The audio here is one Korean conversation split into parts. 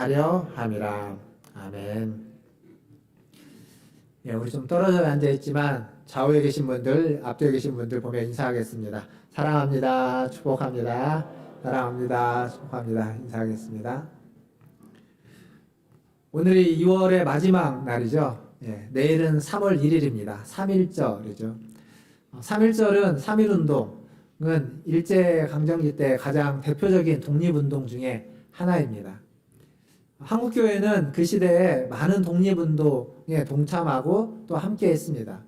하려 함이라. 아멘. 예, 우리 좀 떨어져 앉아있지만 좌우에 계신 분들, 앞뒤에 계신 분들 보며 인사하겠습니다. 사랑합니다. 축복합니다. 사랑합니다. 축복합니다. 인사하겠습니다. 오늘이 2월의 마지막 날이죠. 예, 내일은 3월 1일입니다. 3.1절이죠. 3.1절은 3.1운동은 일제강점기 때 가장 대표적인 독립운동 중에 하나입니다. 한국교회는 그 시대에 많은 독립운동에 동참하고 또 함께 했습니다.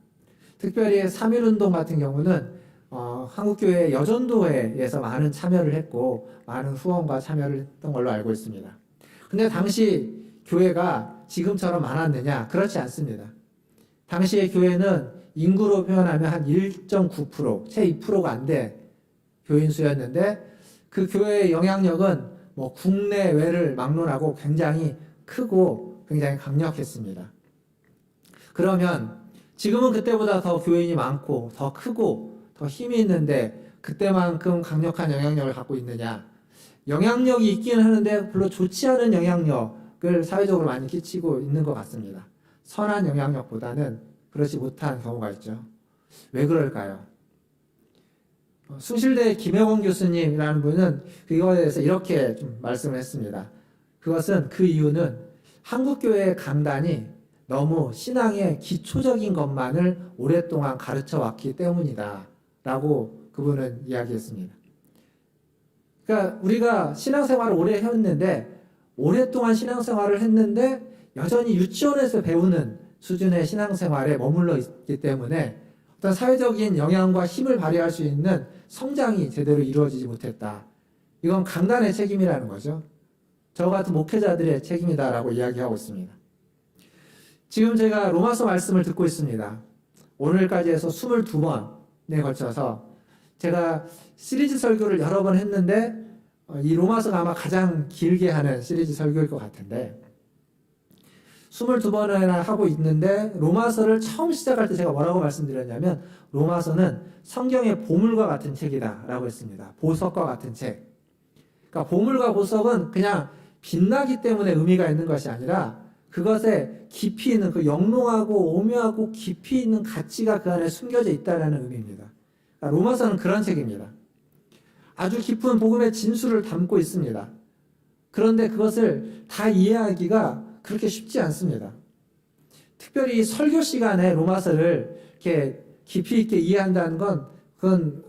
특별히 3.1운동 같은 경우는 한국교회 여전도회에서 많은 참여를 했고 많은 후원과 참여를 했던 걸로 알고 있습니다. 근데 당시 교회가 지금처럼 많았느냐? 그렇지 않습니다. 당시의 교회는 인구로 표현하면 한 1.9%, 채 2%가 안 돼 교인 수였는데 그 교회의 영향력은 국내외를 막론하고 굉장히 크고 굉장히 강력했습니다. 그러면 지금은 그때보다 더 교인이 많고 더 크고 더 힘이 있는데 그때만큼 강력한 영향력을 갖고 있느냐? 영향력이 있긴 하는데 별로 좋지 않은 영향력을 사회적으로 많이 끼치고 있는 것 같습니다. 선한 영향력보다는 그렇지 못한 경우가 있죠. 왜 그럴까요? 숭실대 김영원 교수님이라는 분은 그거에 대해서 이렇게 좀 말씀을 했습니다. 그 이유는 한국교회의 강단이 너무 신앙의 기초적인 것만을 오랫동안 가르쳐 왔기 때문이다 라고 그분은 이야기했습니다. 그러니까 우리가 신앙생활을 오래 했는데 오랫동안 신앙생활을 했는데 여전히 유치원에서 배우는 수준의 신앙생활에 머물러 있기 때문에 어떤 사회적인 영향과 힘을 발휘할 수 있는 성장이 제대로 이루어지지 못했다. 이건 강단의 책임이라는 거죠. 저 같은 목회자들의 책임이다라고 이야기하고 있습니다. 지금 제가 로마서 말씀을 듣고 있습니다. 오늘까지 해서 22번에 걸쳐서 제가 시리즈 설교를 여러 번 했는데 이 로마서가 아마 가장 길게 하는 시리즈 설교일 것 같은데 22번이나 하고 있는데 로마서를 처음 시작할 때 제가 뭐라고 말씀드렸냐면 로마서는 성경의 보물과 같은 책이다 라고 했습니다. 보석과 같은 책. 그러니까 보물과 보석은 그냥 빛나기 때문에 의미가 있는 것이 아니라 그것에 깊이 있는 그 영롱하고 오묘하고 깊이 있는 가치가 그 안에 숨겨져 있다는 의미입니다. 그러니까 로마서는 그런 책입니다. 아주 깊은 복음의 진수를 담고 있습니다. 그런데 그것을 다 이해하기가 그렇게 쉽지 않습니다. 특별히 설교 시간에 로마서를 이렇게 깊이 있게 이해한다는 그건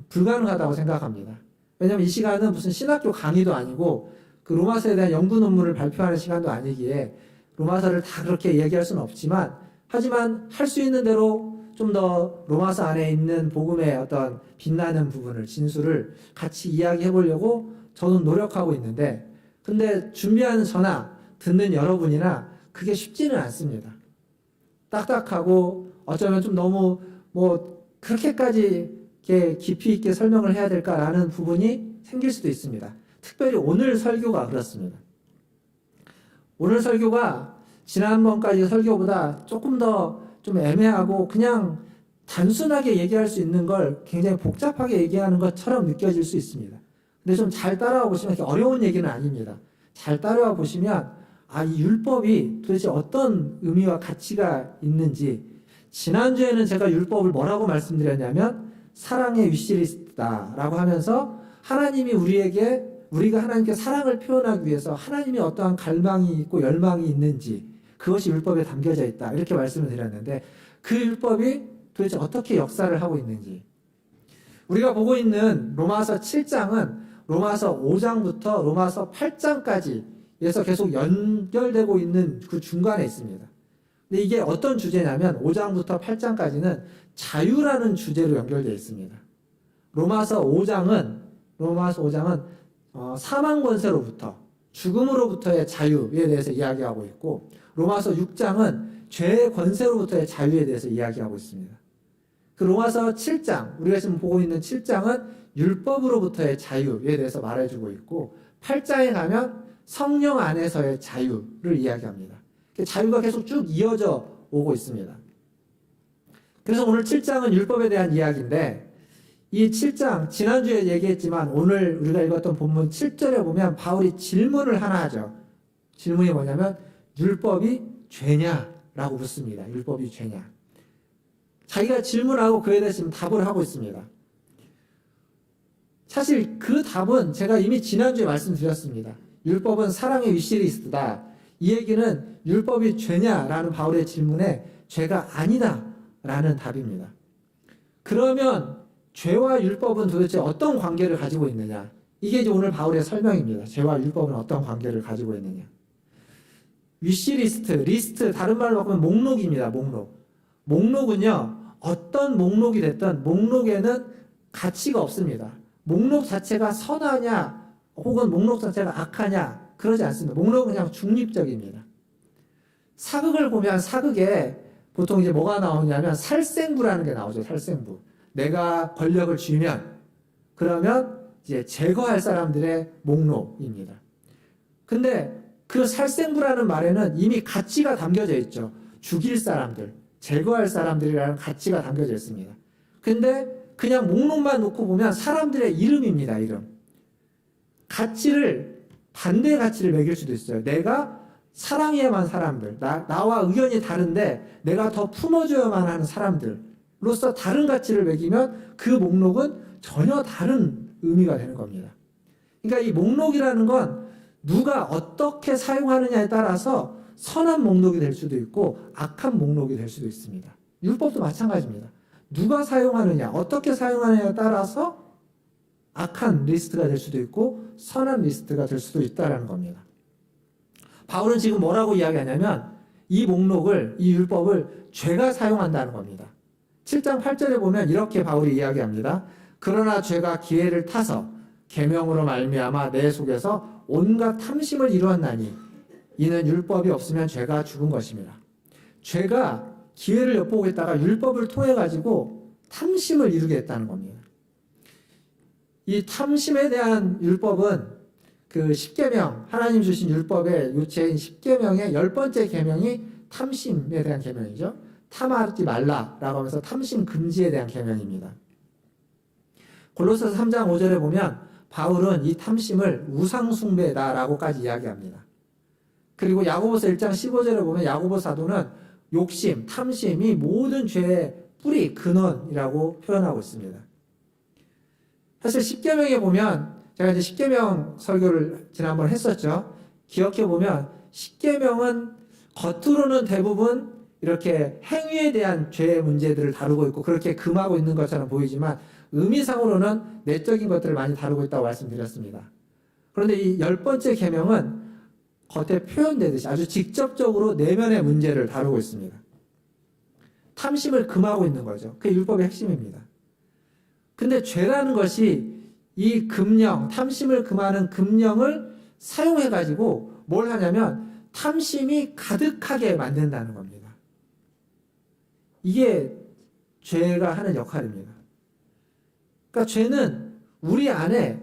불가능하다고 생각합니다. 왜냐하면 이 시간은 무슨 신학교 강의도 아니고 그 로마서에 대한 연구 논문을 발표하는 시간도 아니기에 로마서를 다 그렇게 얘기할 수는 없지만 하지만 할 수 있는 대로 좀 더 로마서 안에 있는 복음의 어떤 빛나는 부분을 진수를 같이 이야기해 보려고 저는 노력하고 있는데 근데 준비하는 저나 듣는 여러분이나 그게 쉽지는 않습니다. 딱딱하고 어쩌면 좀 너무 그렇게까지 이렇게 깊이 있게 설명을 해야 될까라는 부분이 생길 수도 있습니다. 특별히 오늘 설교가 그렇습니다. 오늘 설교가 지난번까지 설교보다 조금 더 좀 애매하고 그냥 단순하게 얘기할 수 있는 걸 굉장히 복잡하게 얘기하는 것처럼 느껴질 수 있습니다. 근데 좀 잘 따라와 보시면 이렇게 어려운 얘기는 아닙니다. 잘 따라와 보시면 이 율법이 도대체 어떤 의미와 가치가 있는지 지난주에는 제가 율법을 뭐라고 말씀드렸냐면 사랑의 위시리스트다라고 하면서 하나님이 우리가 하나님께 사랑을 표현하기 위해서 하나님이 어떠한 갈망이 있고 열망이 있는지 그것이 율법에 담겨져 있다 이렇게 말씀을 드렸는데 그 율법이 도대체 어떻게 역사를 하고 있는지 우리가 보고 있는 로마서 7장은 로마서 5장부터 로마서 8장까지에서 계속 연결되고 있는 그 중간에 있습니다. 근데 이게 어떤 주제냐면 5장부터 8장까지는 자유라는 주제로 연결되어 있습니다. 로마서 5장은 사망 권세로부터 죽음으로부터의 자유에 대해서 이야기하고 있고 로마서 6장은 죄의 권세로부터의 자유에 대해서 이야기하고 있습니다. 그 로마서 7장, 우리가 지금 보고 있는 7장은 율법으로부터의 자유에 대해서 말해주고 있고 8장에 가면 성령 안에서의 자유를 이야기합니다. 자유가 계속 쭉 이어져 오고 있습니다. 그래서 오늘 7장은 율법에 대한 이야기인데 이 7장, 지난주에 얘기했지만 오늘 우리가 읽었던 본문 7절에 보면 바울이 질문을 하나 하죠. 질문이 뭐냐면 율법이 죄냐라고 묻습니다. 율법이 죄냐. 자기가 질문하고 그에 대해서 지금 답을 하고 있습니다. 사실 그 답은 제가 이미 지난주에 말씀드렸습니다. 율법은 사랑의 위시리스트다. 이 얘기는 율법이 죄냐라는 바울의 질문에 죄가 아니다라는 답입니다. 그러면 죄와 율법은 도대체 어떤 관계를 가지고 있느냐? 이게 이제 오늘 바울의 설명입니다. 죄와 율법은 어떤 관계를 가지고 있느냐? 위시리스트, 리스트, 다른 말로 바꾸면 목록입니다. 목록은요, 어떤 목록이 됐든 목록에는 가치가 없습니다. 목록 자체가 선하냐, 혹은 목록 자체가 악하냐, 그러지 않습니다. 목록은 그냥 중립적입니다. 사극을 보면 사극에 보통 이제 뭐가 나오냐면 살생부라는 게 나오죠. 살생부. 내가 권력을 쥐면 그러면 이제 제거할 사람들의 목록입니다. 근데 그 살생부라는 말에는 이미 가치가 담겨져 있죠. 죽일 사람들, 제거할 사람들이라는 가치가 담겨져 있습니다. 근데 그냥 목록만 놓고 보면 사람들의 이름입니다. 이름. 가치를, 반대의 가치를 매길 수도 있어요. 내가 사랑해야만 사람들, 나와 의견이 다른데 내가 더 품어줘야만 하는 사람들로서 다른 가치를 매기면 그 목록은 전혀 다른 의미가 되는 겁니다. 그러니까 이 목록이라는 건 누가 어떻게 사용하느냐에 따라서 선한 목록이 될 수도 있고 악한 목록이 될 수도 있습니다. 율법도 마찬가지입니다. 누가 사용하느냐, 어떻게 사용하느냐에 따라서 악한 리스트가 될 수도 있고 선한 리스트가 될 수도 있다는 겁니다. 바울은 지금 뭐라고 이야기하냐면 이 목록을, 이 율법을 죄가 사용한다는 겁니다. 7장 8절에 보면 이렇게 바울이 이야기합니다. 그러나 죄가 기회를 타서 계명으로 말미암아 내 속에서 온갖 탐심을 이루었나니 이는 율법이 없으면 죄가 죽은 것입니다. 죄가 기회를 엿보고 있다가 율법을 통해 가지고 탐심을 이루게 했다는 겁니다. 이 탐심에 대한 율법은 그 십계명, 하나님 주신 율법의 요체인 십계명의 10번째 계명이 탐심에 대한 계명이죠. 탐하지 말라라고 하면서 탐심 금지에 대한 계명입니다. 골로새서 3장 5절에 보면 바울은 이 탐심을 우상숭배다라고까지 이야기합니다. 그리고 야고보서 1장 15절에 보면 야고보 사도는 욕심, 탐심이 모든 죄의 뿌리, 근원이라고 표현하고 있습니다. 사실 십계명에 보면 제가 이제 십계명 설교를 지난번 했었죠. 기억해 보면 십계명은 겉으로는 대부분 이렇게 행위에 대한 죄의 문제들을 다루고 있고 그렇게 금하고 있는 것처럼 보이지만 의미상으로는 내적인 것들을 많이 다루고 있다고 말씀드렸습니다. 그런데 이 10번째 계명은 겉에 표현되듯이 아주 직접적으로 내면의 문제를 다루고 있습니다. 탐심을 금하고 있는 거죠. 그게 율법의 핵심입니다. 근데 죄라는 것이 이 금령, 탐심을 금하는 금령을 사용해가지고 뭘 하냐면 탐심이 가득하게 만든다는 겁니다. 이게 죄가 하는 역할입니다. 그러니까 죄는 우리 안에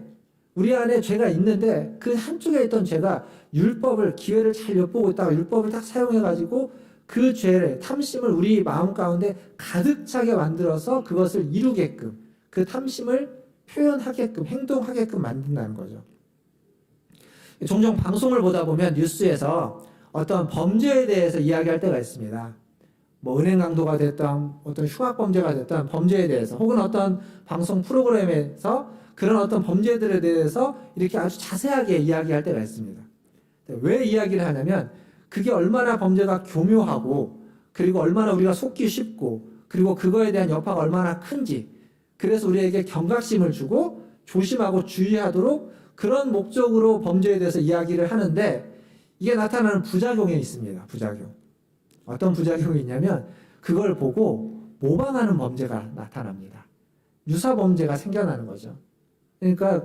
죄가 있는데 그 한쪽에 있던 죄가 율법을, 기회를 잘 엿보고 있다가 율법을 딱 사용해가지고 그 죄를, 탐심을 우리 마음 가운데 가득 차게 만들어서 그것을 이루게끔, 그 탐심을 표현하게끔, 행동하게끔 만든다는 거죠. 종종 방송을 보다 보면 뉴스에서 어떤 범죄에 대해서 이야기할 때가 있습니다. 뭐 은행 강도가 됐던, 어떤 흉악 범죄가 됐던 범죄에 대해서, 혹은 어떤 방송 프로그램에서 그런 어떤 범죄들에 대해서 이렇게 아주 자세하게 이야기할 때가 있습니다. 왜 이야기를 하냐면 그게 얼마나 범죄가 교묘하고 그리고 얼마나 우리가 속기 쉽고 그리고 그거에 대한 여파가 얼마나 큰지, 그래서 우리에게 경각심을 주고 조심하고 주의하도록 그런 목적으로 범죄에 대해서 이야기를 하는데 이게 나타나는 부작용이 있습니다. 부작용. 어떤 부작용이 있냐면 그걸 보고 모방하는 범죄가 나타납니다. 유사 범죄가 생겨나는 거죠. 그러니까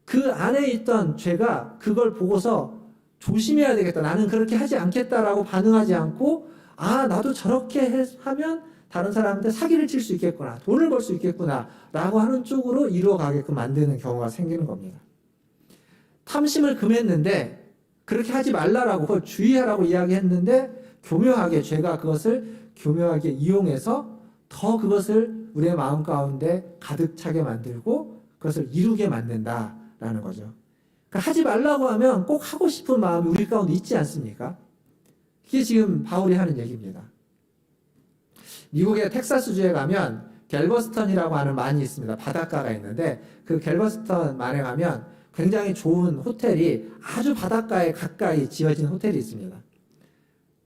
그 안에 있던 죄가 그걸 보고서 조심해야 되겠다. 나는 그렇게 하지 않겠다라고 반응하지 않고 나도 저렇게 하면 다른 사람한테 사기를 칠 수 있겠구나. 돈을 벌 수 있겠구나. 라고 하는 쪽으로 이루어가게끔 만드는 경우가 생기는 겁니다. 탐심을 금했는데 그렇게 하지 말라라고 그걸 주의하라고 이야기했는데 교묘하게 죄가 그것을 교묘하게 이용해서 더 그것을 우리의 마음 가운데 가득 차게 만들고 그것을 이루게 만든다라는 거죠. 그러니까 하지 말라고 하면 꼭 하고 싶은 마음이 우리 가운데 있지 않습니까? 그게 지금 바울이 하는 얘기입니다. 미국의 텍사스주에 가면 갤버스턴이라고 하는 만이 있습니다. 바닷가가 있는데 그 갤버스턴 만에 가면 굉장히 좋은 호텔이 아주 바닷가에 가까이 지어진 호텔이 있습니다.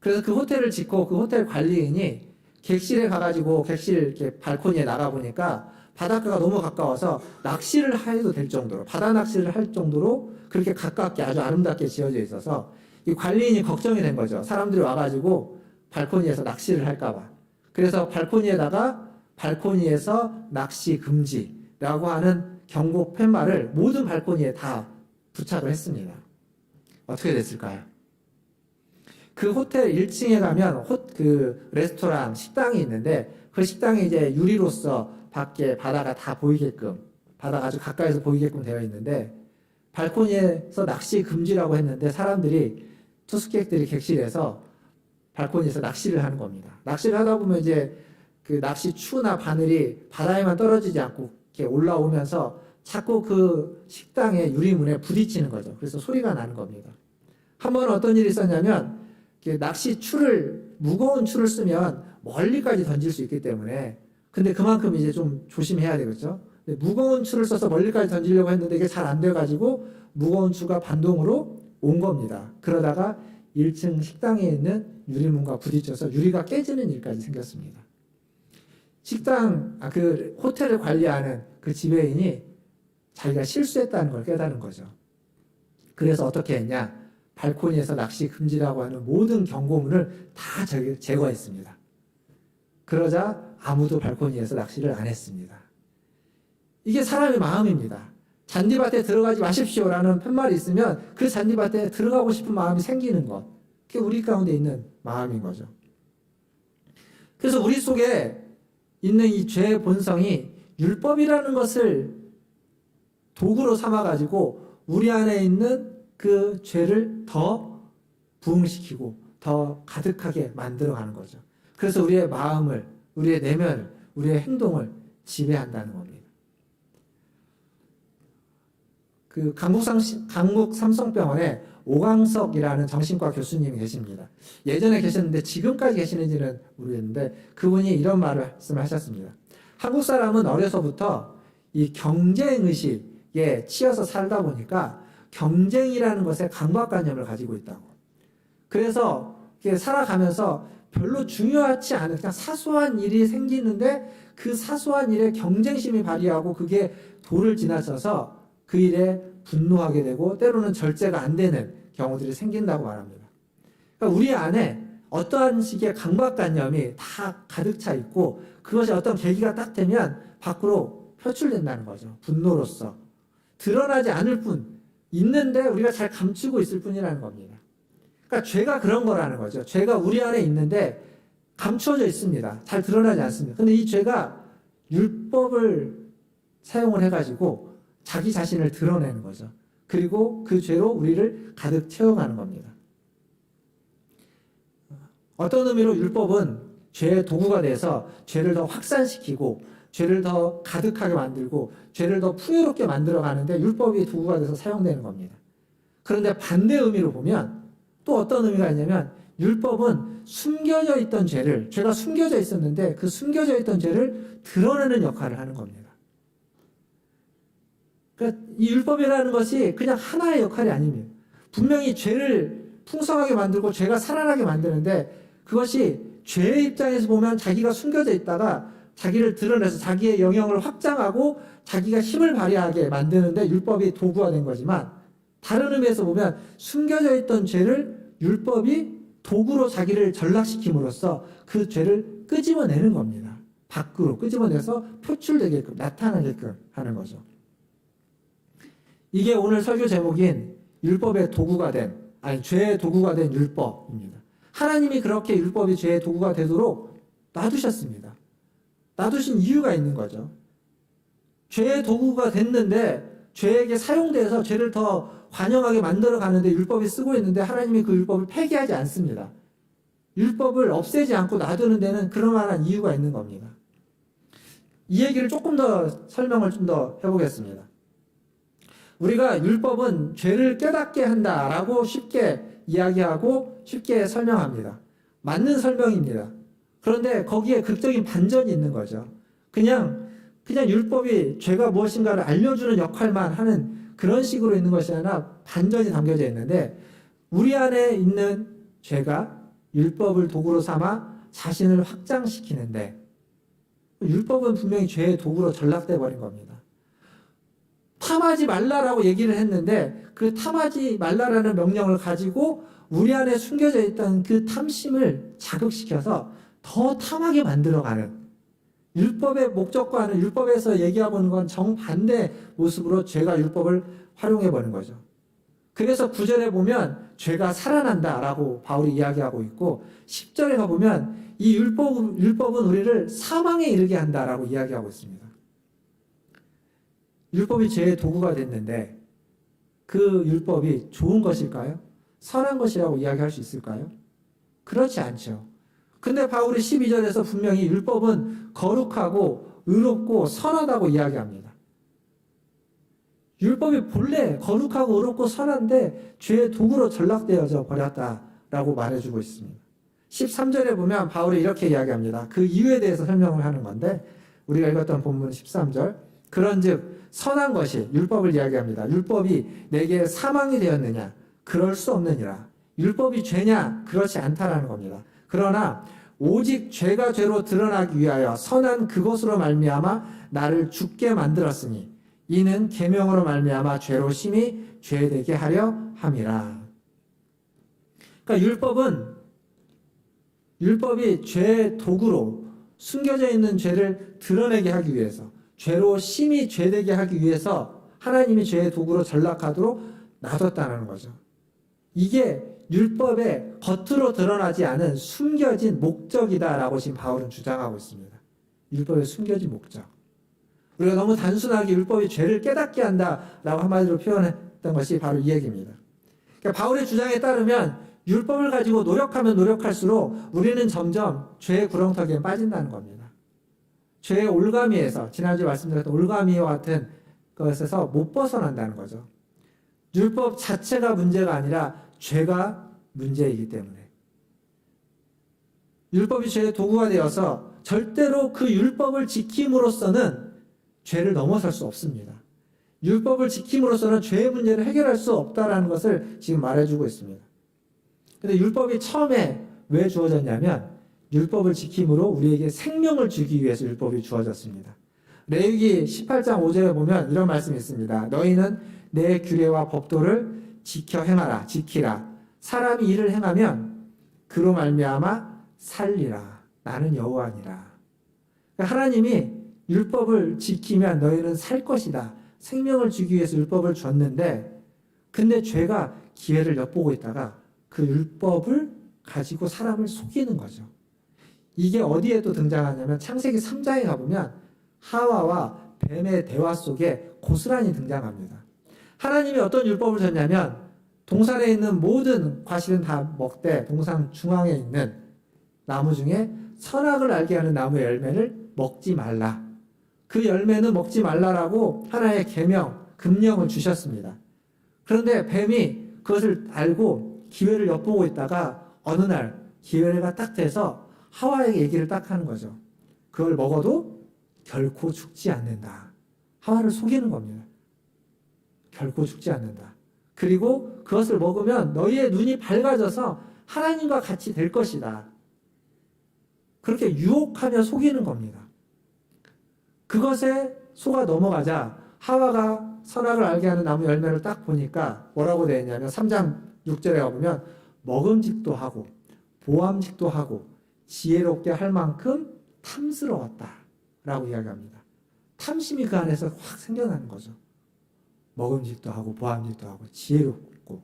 그래서 그 호텔을 짓고 그 호텔 관리인이 객실에 가가지고 객실 이렇게 발코니에 나가보니까 바닷가가 너무 가까워서 낚시를 해도 될 정도로, 바다 낚시를 할 정도로 그렇게 가깝게 아주 아름답게 지어져 있어서 이 관리인이 걱정이 된 거죠. 사람들이 와가지고 발코니에서 낚시를 할까봐. 그래서 발코니에서 낚시 금지라고 하는 경고 팻말을 모든 발코니에 다 부착을 했습니다. 어떻게 됐을까요? 그 호텔 1층에 가면 그 레스토랑 식당이 있는데 그 식당이 이제 유리로서 밖에 바다가 다 보이게끔, 바다가 아주 가까이서 보이게끔 되어 있는데 발코니에서 낚시 금지라고 했는데 사람들이, 투숙객들이 객실에서 발코니에서 낚시를 하는 겁니다. 낚시를 하다 보면 이제 그 낚시 추나 바늘이 바다에만 떨어지지 않고 이렇게 올라오면서 자꾸 그 식당의 유리문에 부딪히는 거죠. 그래서 소리가 나는 겁니다. 한 번은 어떤 일이 있었냐면 낚시 추를, 무거운 추를 쓰면 멀리까지 던질 수 있기 때문에, 근데 그만큼 이제 좀 조심해야 되겠죠. 무거운 추를 써서 멀리까지 던지려고 했는데 이게 잘 안 돼가지고 무거운 추가 반동으로 온 겁니다. 그러다가 1층 식당에 있는 유리문과 부딪혀서 유리가 깨지는 일까지 생겼습니다. 그 호텔을 관리하는 그 지배인이 자기가 실수했다는 걸 깨달은 거죠. 그래서 어떻게 했냐? 발코니에서 낚시 금지라고 하는 모든 경고문을 다 제거했습니다. 그러자 아무도 발코니에서 낚시를 안 했습니다. 이게 사람의 마음입니다. 잔디밭에 들어가지 마십시오라는 팻말이 있으면 그 잔디밭에 들어가고 싶은 마음이 생기는 것. 그게 우리 가운데 있는 마음인 거죠. 그래서 우리 속에 있는 이 죄의 본성이 율법이라는 것을 도구로 삼아가지고 우리 안에 있는 그 죄를 더 부흥시키고 더 가득하게 만들어가는 거죠. 그래서 우리의 마음을, 우리의 내면을, 우리의 행동을 지배한다는 겁니다. 그 강북 삼성병원에 오광석이라는 정신과 교수님이 계십니다. 예전에 계셨는데 지금까지 계시는지는 모르겠는데 그분이 이런 말씀을 하셨습니다. 한국 사람은 어려서부터 이 경쟁의식에 치여서 살다 보니까 경쟁이라는 것에 강박관념을 가지고 있다고. 그래서 살아가면서 별로 중요하지 않은 그냥 사소한 일이 생기는데 그 사소한 일에 경쟁심이 발휘하고 그게 도를 지나쳐서 그 일에 분노하게 되고 때로는 절제가 안 되는 경우들이 생긴다고 말합니다. 그러니까 우리 안에 어떠한 식의 강박관념이 다 가득 차 있고 그것이 어떤 계기가 딱 되면 밖으로 표출된다는 거죠. 분노로서. 드러나지 않을 뿐, 있는데 우리가 잘 감추고 있을 뿐이라는 겁니다. 그러니까 죄가 그런 거라는 거죠. 죄가 우리 안에 있는데 감추어져 있습니다. 잘 드러나지 않습니다. 근데 이 죄가 율법을 사용을 해가지고 자기 자신을 드러내는 거죠. 그리고 그 죄로 우리를 가득 채워가는 겁니다. 어떤 의미로 율법은 죄의 도구가 돼서 죄를 더 확산시키고 죄를 더 가득하게 만들고 죄를 더 풍요롭게 만들어가는데 율법이 도구가 돼서 사용되는 겁니다. 그런데 반대 의미로 보면 또 어떤 의미가 있냐면 율법은 숨겨져 있던 죄가 숨겨져 있었는데 그 숨겨져 있던 죄를 드러내는 역할을 하는 겁니다. 그러니까 이 율법이라는 것이 그냥 하나의 역할이 아닙니다. 분명히 죄를 풍성하게 만들고 죄가 살아나게 만드는데 그것이 죄의 입장에서 보면 자기가 숨겨져 있다가 자기를 드러내서 자기의 영역을 확장하고 자기가 힘을 발휘하게 만드는데 율법이 도구가 된 거지만 다른 의미에서 보면 숨겨져 있던 죄를 율법이 도구로 자기를 전락시킴으로써 그 죄를 끄집어내는 겁니다. 밖으로 끄집어내서 표출되게끔 나타나게끔 하는 거죠. 이게 오늘 설교 제목인 율법의 도구가 된, 죄의 도구가 된 율법입니다. 하나님이 그렇게 율법이 죄의 도구가 되도록 놔두셨습니다. 놔두신 이유가 있는 거죠. 죄의 도구가 됐는데 죄에게 사용돼서 죄를 더 관영하게 만들어 가는데 율법이 쓰고 있는데 하나님이 그 율법을 폐기하지 않습니다. 율법을 없애지 않고 놔두는 데는 그럴 만한 이유가 있는 겁니다. 이 얘기를 조금 더 설명을 좀 더 해보겠습니다. 우리가 율법은 죄를 깨닫게 한다라고 쉽게 이야기하고 쉽게 설명합니다. 맞는 설명입니다. 그런데 거기에 극적인 반전이 있는 거죠. 그냥 율법이 죄가 무엇인가를 알려주는 역할만 하는 그런 식으로 있는 것이 아니라 반전이 담겨져 있는데, 우리 안에 있는 죄가 율법을 도구로 삼아 자신을 확장시키는데, 율법은 분명히 죄의 도구로 전락돼 버린 겁니다. 탐하지 말라라고 얘기를 했는데 그 탐하지 말라라는 명령을 가지고 우리 안에 숨겨져 있던 그 탐심을 자극시켜서 더 탐하게 만들어가는, 율법의 목적과는, 율법에서 얘기하고 있는 건 정반대 모습으로 죄가 율법을 활용해버린 거죠. 그래서 9절에 보면 죄가 살아난다라고 바울이 이야기하고 있고, 10절에 가보면 이 율법은 우리를 사망에 이르게 한다라고 이야기하고 있습니다. 율법이 죄의 도구가 됐는데 그 율법이 좋은 것일까요? 선한 것이라고 이야기할 수 있을까요? 그렇지 않죠. 근데 바울이 12절에서 분명히 율법은 거룩하고 의롭고 선하다고 이야기합니다. 율법이 본래 거룩하고 의롭고 선한데 죄의 도구로 전락되어져 버렸다라고 말해주고 있습니다. 13절에 보면 바울이 이렇게 이야기합니다. 그 이유에 대해서 설명을 하는 건데, 우리가 읽었던 본문 13절, 그런즉 선한 것이, 율법을 이야기합니다. 율법이 내게 사망이 되었느냐? 그럴 수 없느니라. 율법이 죄냐? 그렇지 않다라는 겁니다. 그러나 오직 죄가 죄로 드러나기 위하여 선한 그것으로 말미암아 나를 죽게 만들었으니 이는 계명으로 말미암아 죄로 심히 죄되게 하려 함이라. 그러니까 율법이 죄의 도구로 숨겨져 있는 죄를 드러내게 하기 위해서, 죄로 심히 죄되게 하기 위해서 하나님이 죄의 도구로 전락하도록 놔뒀다는 거죠. 이게 율법의 겉으로 드러나지 않은 숨겨진 목적이다라고 지금 바울은 주장하고 있습니다. 율법의 숨겨진 목적. 우리가 너무 단순하게 율법이 죄를 깨닫게 한다라고 한마디로 표현했던 것이 바로 이 얘기입니다. 그러니까 바울의 주장에 따르면 율법을 가지고 노력하면 노력할수록 우리는 점점 죄의 구렁텅이에 빠진다는 겁니다. 죄의 올가미에서, 지난주에 말씀드렸던 올가미와 같은 것에서 못 벗어난다는 거죠. 율법 자체가 문제가 아니라 죄가 문제이기 때문에. 율법이 죄의 도구가 되어서 절대로 그 율법을 지킴으로써는 죄를 넘어설 수 없습니다. 율법을 지킴으로써는 죄의 문제를 해결할 수 없다는 것을 지금 말해주고 있습니다. 근데 율법이 처음에 왜 주어졌냐면 율법을 지킴으로 우리에게 생명을 주기 위해서 율법이 주어졌습니다. 레위기 18장 5절에 보면 이런 말씀이 있습니다. 너희는 내 규례와 법도를 지켜 행하라, 지키라. 사람이 이를 행하면 그로 말미암아 살리라. 나는 여호와니라. 그러니까 하나님이 율법을 지키면 너희는 살 것이다. 생명을 주기 위해서 율법을 줬는데, 근데 죄가 기회를 엿보고 있다가 그 율법을 가지고 사람을 속이는 거죠. 이게 어디에 또 등장하냐면 창세기 3장에 가보면 하와와 뱀의 대화 속에 고스란히 등장합니다. 하나님이 어떤 율법을 줬냐면 동산에 있는 모든 과실은 다 먹되 동산 중앙에 있는 나무 중에 선악을 알게 하는 나무의 열매를 먹지 말라. 그 열매는 먹지 말라라고 하나의 계명, 금령을 주셨습니다. 그런데 뱀이 그것을 알고 기회를 엿보고 있다가 어느 날 기회가 딱 돼서 하와에게 얘기를 딱 하는 거죠. 그걸 먹어도 결코 죽지 않는다. 하와를 속이는 겁니다. 결코 죽지 않는다. 그리고 그것을 먹으면 너희의 눈이 밝아져서 하나님과 같이 될 것이다. 그렇게 유혹하며 속이는 겁니다. 그것에 속아 넘어가자 하와가 선악을 알게 하는 나무 열매를 딱 보니까 뭐라고 되어 있냐면 3장 6절에 가보면 먹음직도 하고 보암직도 하고 지혜롭게 할 만큼 탐스러웠다 라고 이야기합니다. 탐심이 그 안에서 확 생겨나는 거죠. 먹음직도 하고 보암직도 하고 지혜롭고,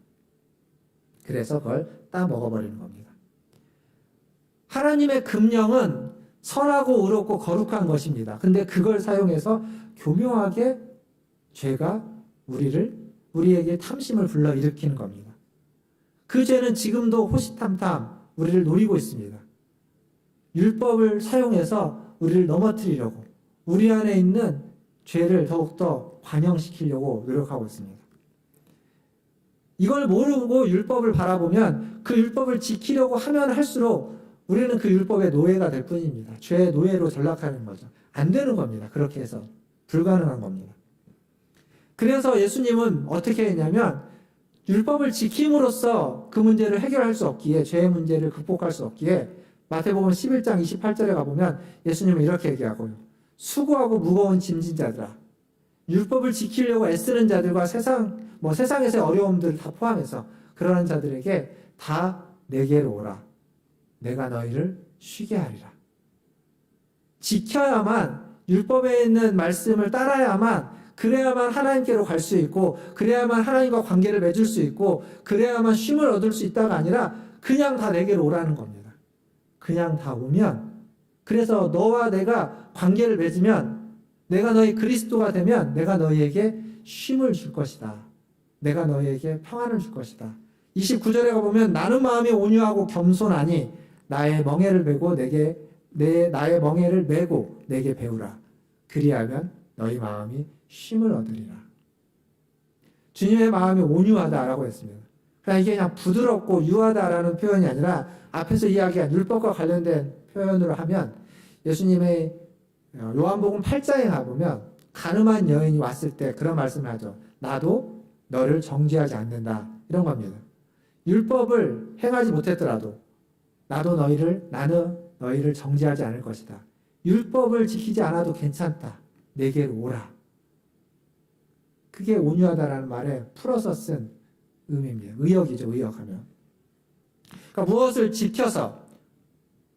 그래서 그걸 딱 먹어버리는 겁니다. 하나님의 금령은 선하고 의롭고 거룩한 것입니다. 근데 그걸 사용해서 교묘하게 죄가 우리에게 탐심을 불러일으키는 겁니다. 그 죄는 지금도 호시탐탐 우리를 노리고 있습니다. 율법을 사용해서 우리를 넘어뜨리려고, 우리 안에 있는 죄를 더욱더 관영시키려고 노력하고 있습니다. 이걸 모르고 율법을 바라보면 그 율법을 지키려고 하면 할수록 우리는 그 율법의 노예가 될 뿐입니다. 죄의 노예로 전락하는 거죠. 안 되는 겁니다. 그렇게 해서 불가능한 겁니다. 그래서 예수님은 어떻게 했냐면 율법을 지킴으로써 그 문제를 해결할 수 없기에, 죄의 문제를 극복할 수 없기에 마태복음 11장 28절에 가보면 예수님은 이렇게 얘기하고요. 수고하고 무거운 짐진 자들아, 율법을 지키려고 애쓰는 자들과 세상에서의 어려움들을 다 포함해서 그러한 자들에게 다 내게로 오라. 내가 너희를 쉬게 하리라. 지켜야만, 율법에 있는 말씀을 따라야만, 그래야만 하나님께로 갈 수 있고, 그래야만 하나님과 관계를 맺을 수 있고, 그래야만 쉼을 얻을 수 있다가 아니라 그냥 다 내게로 오라는 겁니다. 그냥 다 오면, 그래서 너와 내가 관계를 맺으면, 내가 너희 그리스도가 되면 내가 너희에게 쉼을 줄 것이다. 내가 너희에게 평안을 줄 것이다. 29절에 가보면 나는 마음이 온유하고 겸손하니 나의 멍에를 메고 나의 멍에를 메고 내게 배우라. 그리하면 너희 마음이 쉼을 얻으리라. 주님의 마음이 온유하다라고 했습니다. 그러니까 이게 그냥 부드럽고 유하다라는 표현이 아니라 앞에서 이야기한 율법과 관련된 표현으로 하면 예수님의 요한복음 8장에 가보면 가늠한 여인이 왔을 때 그런 말씀을 하죠. 나도 너를 정죄하지 않는다. 이런 겁니다. 율법을 행하지 못했더라도 나는 너희를 정죄하지 않을 것이다. 율법을 지키지 않아도 괜찮다. 내게로 오라. 그게 온유하다라는 말에 풀어서 쓴 의미입니다. 의역이죠. 의역하면. 그러니까 무엇을 지켜서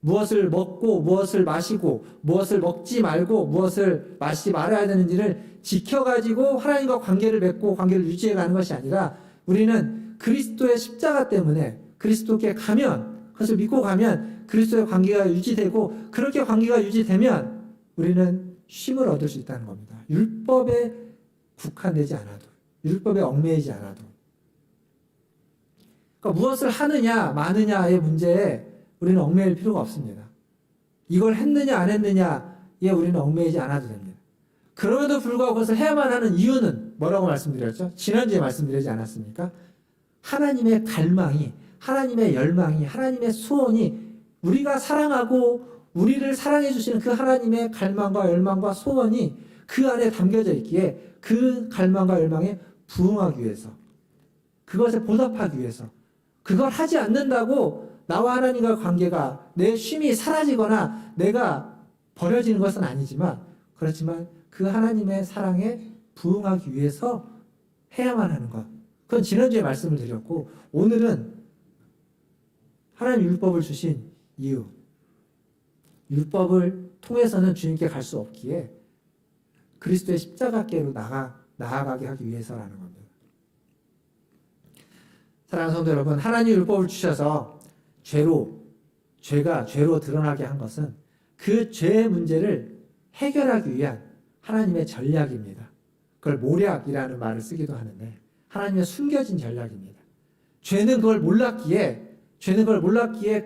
무엇을 먹고 무엇을 마시고 무엇을 먹지 말고 무엇을 마시지 말아야 되는지를 지켜가지고 하나님과 관계를 맺고 관계를 유지해가는 것이 아니라 우리는 그리스도의 십자가 때문에 그리스도께 가면, 그것을 믿고 가면 그리스도의 관계가 유지되고, 그렇게 관계가 유지되면 우리는 쉼을 얻을 수 있다는 겁니다. 율법에 국한되지 않아도, 율법에 얽매이지 않아도. 그러니까 무엇을 하느냐 마느냐의 문제에 우리는 얽매일 필요가 없습니다. 이걸 했느냐 안 했느냐에 우리는 얽매이지 않아도 됩니다. 그럼에도 불구하고 그것을 해야만 하는 이유는 뭐라고 말씀드렸죠? 지난주에 말씀드리지 않았습니까? 하나님의 갈망이, 하나님의 열망이, 하나님의 소원이, 우리가 사랑하고 우리를 사랑해 주시는 그 하나님의 갈망과 열망과 소원이 그 안에 담겨져 있기에 그 갈망과 열망에 부응하기 위해서, 그것에 보답하기 위해서, 그걸 하지 않는다고 나와 하나님과 관계가, 내 쉼이 사라지거나 내가 버려지는 것은 아니지만, 그렇지만 그 하나님의 사랑에 부응하기 위해서 해야만 하는 것. 그건 지난주에 말씀을 드렸고, 오늘은 하나님 율법을 주신 이유, 율법을 통해서는 주님께 갈 수 없기에 그리스도의 십자가께로 나아가게 하기 위해서라는 겁니다. 사랑하는 성도 여러분, 하나님 율법을 주셔서 죄가 죄로 드러나게 한 것은 그 죄의 문제를 해결하기 위한 하나님의 전략입니다. 그걸 모략이라는 말을 쓰기도 하는데 하나님의 숨겨진 전략입니다. 죄는 그걸 몰랐기에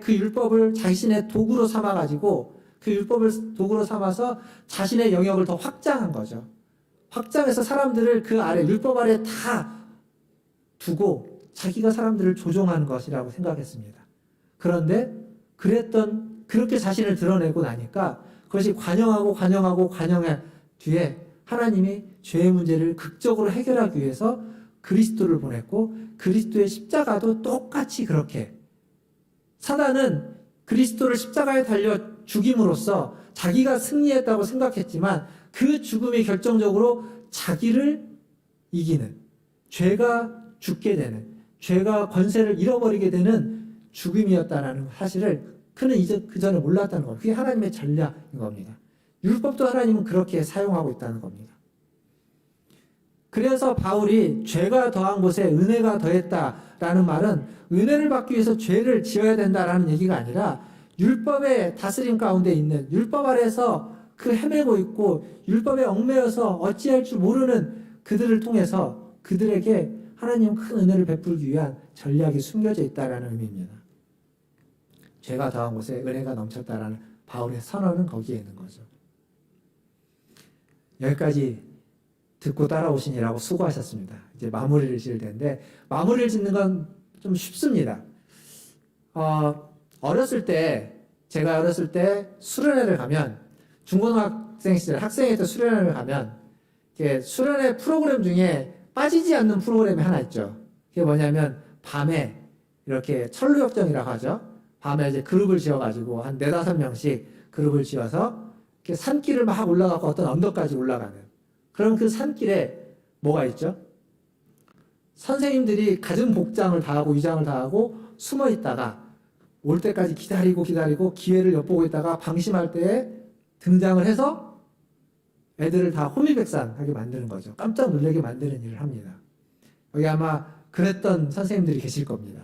그 율법을 자신의 도구로 삼아가지고 그 율법을 도구로 삼아서 자신의 영역을 더 확장한 거죠. 확장해서 사람들을 그 아래, 율법 아래 다 두고 자기가 사람들을 조종하는 것이라고 생각했습니다. 그런데 그렇게 자신을 드러내고 나니까 그것이 관영한 뒤에 하나님이 죄의 문제를 극적으로 해결하기 위해서 그리스도를 보냈고, 그리스도의 십자가도 똑같이 그렇게, 사단은 그리스도를 십자가에 달려 죽임으로써 자기가 승리했다고 생각했지만 그 죽음이 결정적으로 자기를 이기는, 죄가 죽게 되는, 죄가 권세를 잃어버리게 되는 죽음이었다는 사실을 그는 그 전에 몰랐다는 겁니다. 그게 하나님의 전략인 겁니다. 율법도 하나님은 그렇게 사용하고 있다는 겁니다. 그래서 바울이 죄가 더한 곳에 은혜가 더했다라는 말은 은혜를 받기 위해서 죄를 지어야 된다라는 얘기가 아니라 율법의 다스림 가운데 있는, 율법 아래에서 그 헤매고 있고 율법에 얽매여서 어찌할 줄 모르는 그들을 통해서 그들에게 하나님은 큰 은혜를 베풀기 위한 전략이 숨겨져 있다라는 의미입니다. 죄가 더한 곳에 은혜가 넘쳤다라는 바울의 선언은 거기에 있는 거죠. 여기까지 듣고 따라오시니라고 수고하셨습니다. 이제 마무리를 지을 텐데, 마무리를 짓는 건 좀 쉽습니다. 제가 어렸을 때 수련회를 가면, 중고등학생 시절 학생회 때 수련회를 가면, 수련회 프로그램 중에 빠지지 않는 프로그램이 하나 있죠. 그게 뭐냐면, 밤에 이렇게 천루역정이라고 하죠. 밤에 이제 그룹을 지어가지고 한 4-5명씩 그룹을 지어서 이렇게 산길을 막 올라가고 어떤 언덕까지 올라가는. 그럼 그 산길에 뭐가 있죠? 선생님들이 갖은 복장을 다하고 위장을 다하고 숨어 있다가 올 때까지 기다리고 기회를 엿보고 있다가 방심할 때에 등장을 해서 애들을 다 호미백산하게 만드는 거죠. 깜짝 놀라게 만드는 일을 합니다. 여기 아마 그랬던 선생님들이 계실 겁니다.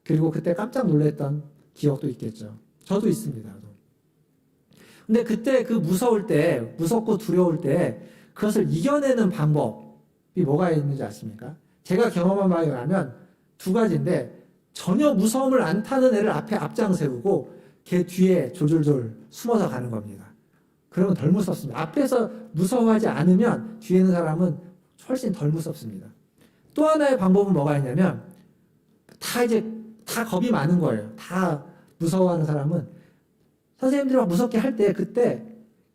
그리고 그때 깜짝 놀랐던 기억도 있겠죠. 저도 있습니다. 근데 그때 그 무섭고 두려울 때 그것을 이겨내는 방법이 뭐가 있는지 아십니까? 제가 경험한 바에 의하면 2가지인데, 전혀 무서움을 안 타는 애를 앞장 세우고 걔 뒤에 졸졸졸 숨어서 가는 겁니다. 그러면 덜 무섭습니다. 앞에서 무서워하지 않으면 뒤에 있는 사람은 훨씬 덜 무섭습니다. 또 하나의 방법은 뭐가 있냐면, 다 겁이 많은 거예요. 다 무서워하는 사람은 선생님들이 막 무섭게 할 때, 그때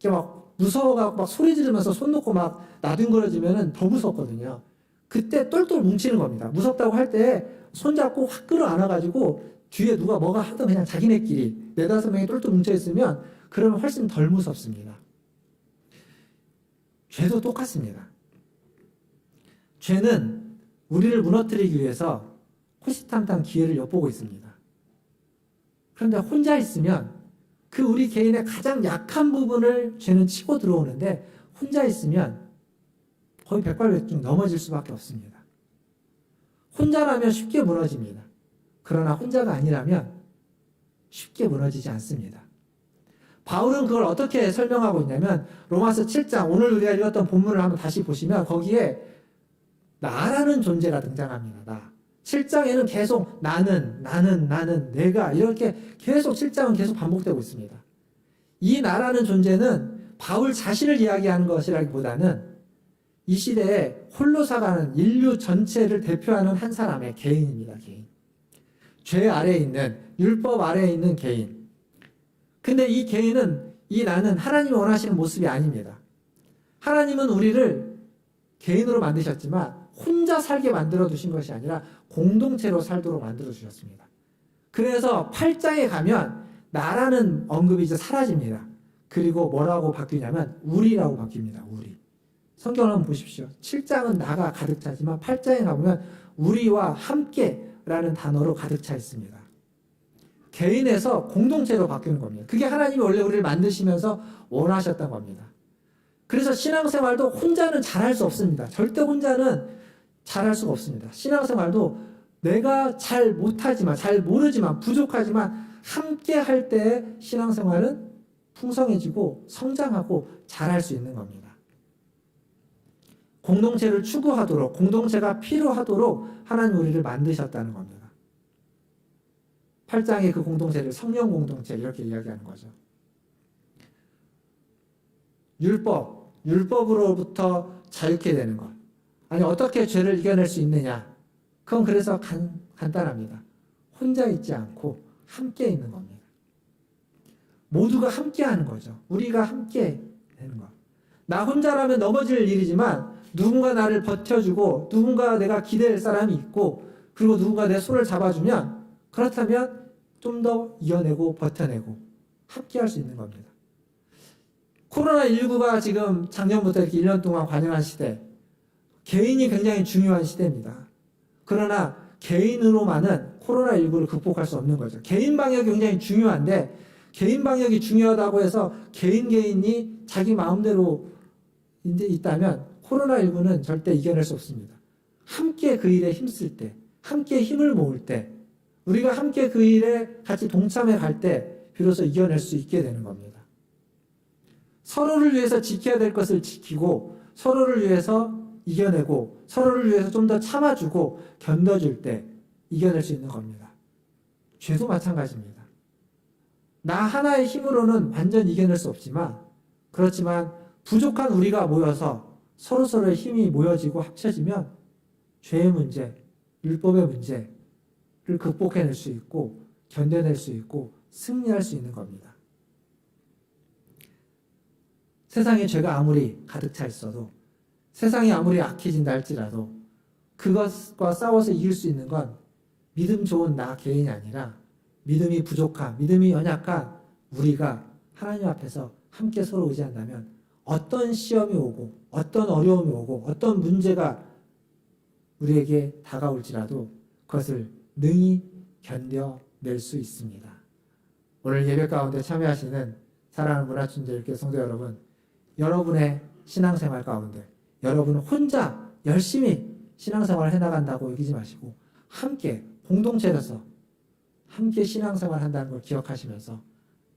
이렇게 막 무서워가고 막 소리 지르면서 손 놓고 막 나뒹굴어지면은 더 무섭거든요. 그때 똘똘 뭉치는 겁니다. 무섭다고 할 때 손잡고 확 끌어안아가지고 뒤에 누가 뭐가 하든 그냥 자기네끼리 4-5명이 똘똘 뭉쳐있으면 그러면 훨씬 덜 무섭습니다. 죄도 똑같습니다. 죄는 우리를 무너뜨리기 위해서 호시탐탐 기회를 엿보고 있습니다. 그런데 혼자 있으면 그 우리 개인의 가장 약한 부분을 죄는 치고 들어오는데, 혼자 있으면 거의 백발백중 넘어질 수밖에 없습니다. 혼자라면 쉽게 무너집니다. 그러나 혼자가 아니라면 쉽게 무너지지 않습니다. 바울은 그걸 어떻게 설명하고 있냐면, 로마서 7장, 오늘 우리가 읽었던 본문을 한번 다시 보시면 거기에 나라는 존재가 등장합니다. 나. 7장에는 계속 나는, 내가 이렇게 계속 7장은 계속 반복되고 있습니다. 이 나라는 존재는 바울 자신을 이야기하는 것이라기보다는 이 시대에 홀로 살아가는 인류 전체를 대표하는 한 사람의 개인입니다. 개인. 죄 아래에 있는, 율법 아래에 있는 개인. 근데 이 개인은, 이 나는 하나님이 원하시는 모습이 아닙니다. 하나님은 우리를 개인으로 만드셨지만 혼자 살게 만들어 두신 것이 아니라 공동체로 살도록 만들어 주셨습니다. 그래서 8장에 가면 나라는 언급이 이제 사라집니다. 그리고 뭐라고 바뀌냐면 우리라고 바뀝니다. 우리. 성경을 한번 보십시오. 7장은 나가 가득 차지만 8장에 가보면 우리와 함께라는 단어로 가득 차 있습니다. 개인에서 공동체로 바뀌는 겁니다. 그게 하나님이 원래 우리를 만드시면서 원하셨던 겁니다. 그래서 신앙생활도 혼자는 잘할 수 없습니다. 절대 혼자는 잘할 수가 없습니다. 신앙생활도 내가 잘 못하지만, 잘 모르지만, 부족하지만 함께 할 때 신앙생활은 풍성해지고 성장하고 잘할 수 있는 겁니다. 공동체를 추구하도록, 공동체가 필요하도록 하나님 우리를 만드셨다는 겁니다. 8장의 그 공동체를 성령 공동체 이렇게 이야기하는 거죠. 율법으로부터 자유케 되는 것. 아니, 어떻게 죄를 이겨낼 수 있느냐? 그건 그래서 간단합니다. 혼자 있지 않고 함께 있는 겁니다. 모두가 함께 하는 거죠. 우리가 함께 되는 것. 나 혼자라면 넘어질 일이지만 누군가 나를 버텨주고 누군가 내가 기댈 사람이 있고 그리고 누군가 내 손을 잡아주면, 그렇다면 좀 더 이겨내고 버텨내고 함께 할 수 있는 겁니다. 코로나19가 지금 작년부터 이렇게 1년 동안 관영한 시대, 개인이 굉장히 중요한 시대입니다. 그러나 개인으로만은 코로나19를 극복할 수 없는 거죠. 개인 방역이 굉장히 중요한데, 개인 방역이 중요하다고 해서 개인이 자기 마음대로 이제 있다면 코로나19는 절대 이겨낼 수 없습니다. 함께 그 일에 힘쓸 때, 함께 힘을 모을 때, 우리가 함께 그 일에 같이 동참해 갈 때 비로소 이겨낼 수 있게 되는 겁니다. 서로를 위해서 지켜야 될 것을 지키고, 서로를 위해서 이겨내고, 서로를 위해서 좀 더 참아주고 견뎌줄 때 이겨낼 수 있는 겁니다. 죄도 마찬가지입니다. 나 하나의 힘으로는 완전 이겨낼 수 없지만, 그렇지만 부족한 우리가 모여서 서로서로의 힘이 모여지고 합쳐지면 죄의 문제, 율법의 문제를 극복해낼 수 있고 견뎌낼 수 있고 승리할 수 있는 겁니다. 세상에 죄가 아무리 가득 차 있어도, 세상이 아무리 악해진다 할지라도 그것과 싸워서 이길 수 있는 건 믿음 좋은 나 개인이 아니라 믿음이 부족한, 믿음이 연약한 우리가 하나님 앞에서 함께 서로 의지한다면 어떤 시험이 오고 어떤 어려움이 오고 어떤 문제가 우리에게 다가올지라도 그것을 능히 견뎌낼 수 있습니다. 오늘 예배 가운데 참여하시는 사랑하는 문화춘절교 성도 여러분, 여러분의 신앙생활 가운데 여러분 혼자 열심히 신앙생활을 해나간다고 여기지 마시고 함께 공동체에서 함께 신앙생활 한다는 걸 기억하시면서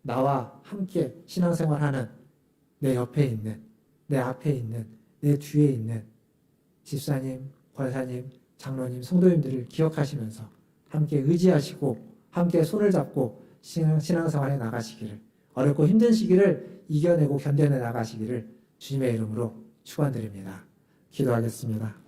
나와 함께 신앙생활하는 내 옆에 있는, 내 앞에 있는, 내 뒤에 있는 집사님, 권사님, 장로님, 성도님들을 기억하시면서 함께 의지하시고 함께 손을 잡고 신앙생활에 나가시기를, 어렵고 힘든 시기를 이겨내고 견뎌내 나가시기를 주님의 이름으로 축원드립니다. 기도하겠습니다.